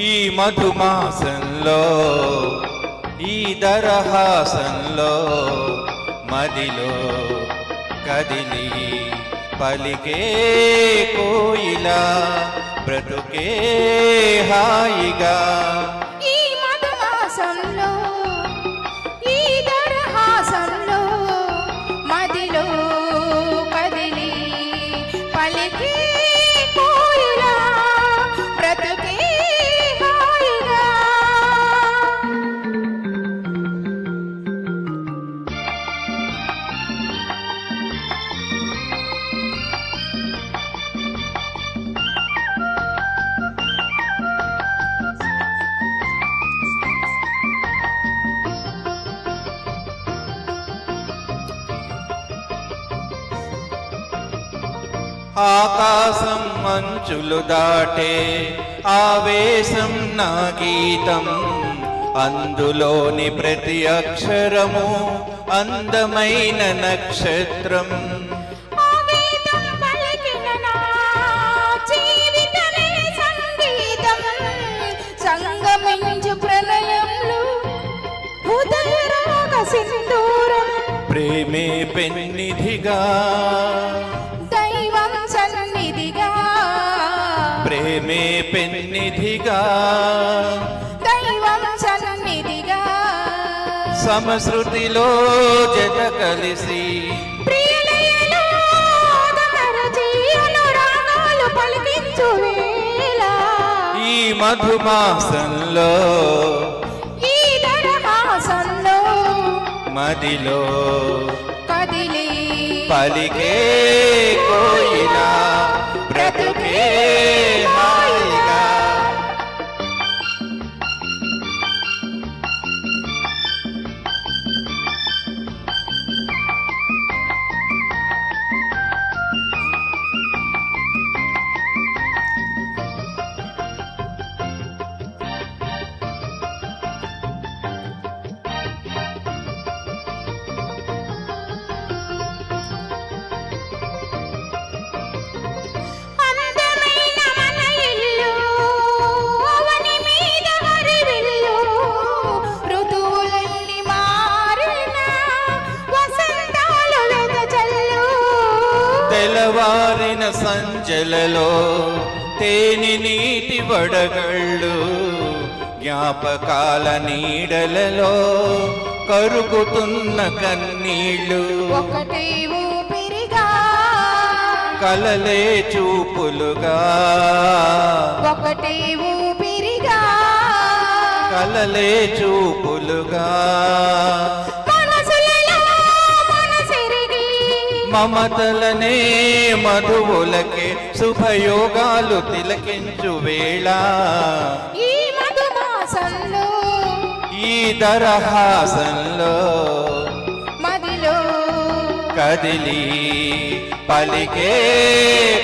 ఈ మధుమాసంలో ఈ దరహాసంలో మదిలో కదిలి పలికే కోయిలా బ్రతుకే హాయిగా ఈ మధుమాసంలో ఈ దరహాసంలో మదిలో కదిలి పలికే కోయిలా బ్రతుకే హాయిగా ఆకాశం మంచులు దాటే ఆవేశం నా గీతం అందులోని ప్రతి అక్షరము అందమైన నక్షత్రం ఆవేదం పలికిన నా జీవితమే సంగీతం సంగమించు ప్రణయంలో హృదయ రాగ సింధూరం ప్రేమే పెన్నిధిగా దైవం సన్నిధిగా ప్రేమే పెన్నిధిగా దైవం సన్నిధిగా సమశృతిలో జత కలిసి ప్రియలయలో ఆదమరచి అనురాగాలు పలికించు వేళ ఈ మధుమాసంలో ఈ దరహాసంలో మదిలో కదిలి పలికే కోయిలా బ్రతుకే హాయిగా అందమైన మన ఇల్లు అవని మీద హరివిల్లు ఋతువులన్నీ మారిన వసంతాలు వెదజల్లు తెల్లవారిన సంజలలో తేనె నీటి వడగళ్ళు జ్ఞాపకాల నీడలలో కరుగుతున్న కన్నీళ్ళు ఒకటే ఊపిరిగా కలలే చూపులుగా ఒకటే ఊపిరిగా కలలే చూపులుగా మనసులలో మనసిరిగి మమతలనే మధువులకే శుభయోగాలు తిలకించు వేళ ఈ మధుమాసంలో ఈ దరహాసంలో మదిలో కదిలి పలికే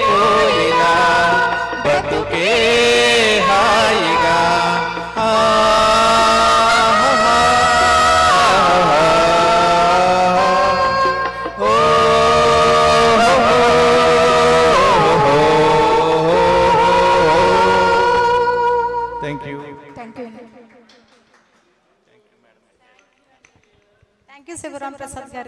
కోయిలా బ్రతుకే హాయిగా thank you. Thank you Shivaram Prasad గారు.